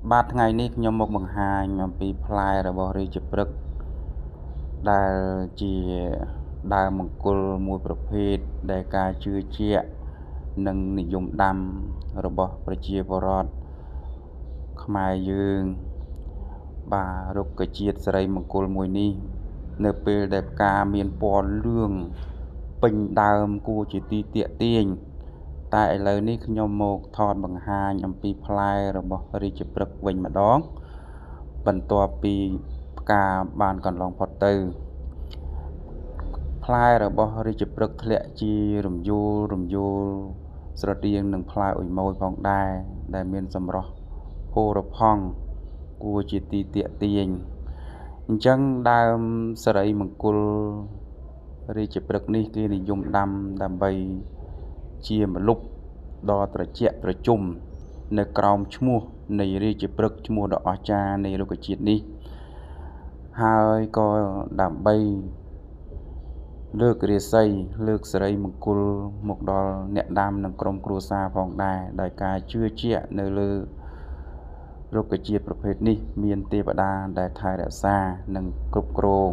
បាទថ្ងៃនេះខ្ញុំមកបង្ហាញអំពីផ្លែរបស់រាជព្រឹក្សដែលជាដើមមង្គលមួយប្រភេទដែលការជឿជាក់និងនិយមដាំរបស់ប្រជាពលរដ្ឋខ្មែរយើងបាទរុក្ខជាតិសិរីមង្គលមួយនេះនៅពេលដែលផ្កាមានពណ៌លឿងពេញដើមគួរជាទីទាក់ទាញតែឥឡូវនេះខ្ញុំមកថតបង្ហាញអំពីផ្លែរបស់រាជព្រឹក្សវិញម្ដងបន្ទាប់ពីផ្កាបានកន្លងផុតទៅផ្លែរបស់រាជព្រឹក្សធ្លាក់ជារំយោលស្រដៀងនឹងផ្លែអ៊ុយម៉ូយផងដែរដែលមានសម្រស់ផូរផង់គួរជាទីទាក់ទាញអញ្ចឹងដើមសិរីមង្គលរាជព្រឹក្សនេះគេនិយមដាំដើម្បីជាម្លប់ដ៏ត្រជាក់ត្រជុំនៅក្រោមឈ្មោះនៃរាជព្រឹក្សឈ្មោះដ៏អស្ចារ្យនៃរុក្ខជាតិនេះហើយក៏ដើម្បីលើករាសីលើកសិរីមង្គលមកដល់អ្នកដាំនិងក្រុមគ្រួសារផងដែរដោយការជឿជាក់នៅលើរុក្ខជាតិប្រភេទនេះមានទេវតាដែលថែរក្សានិងគ្រប់គ្រង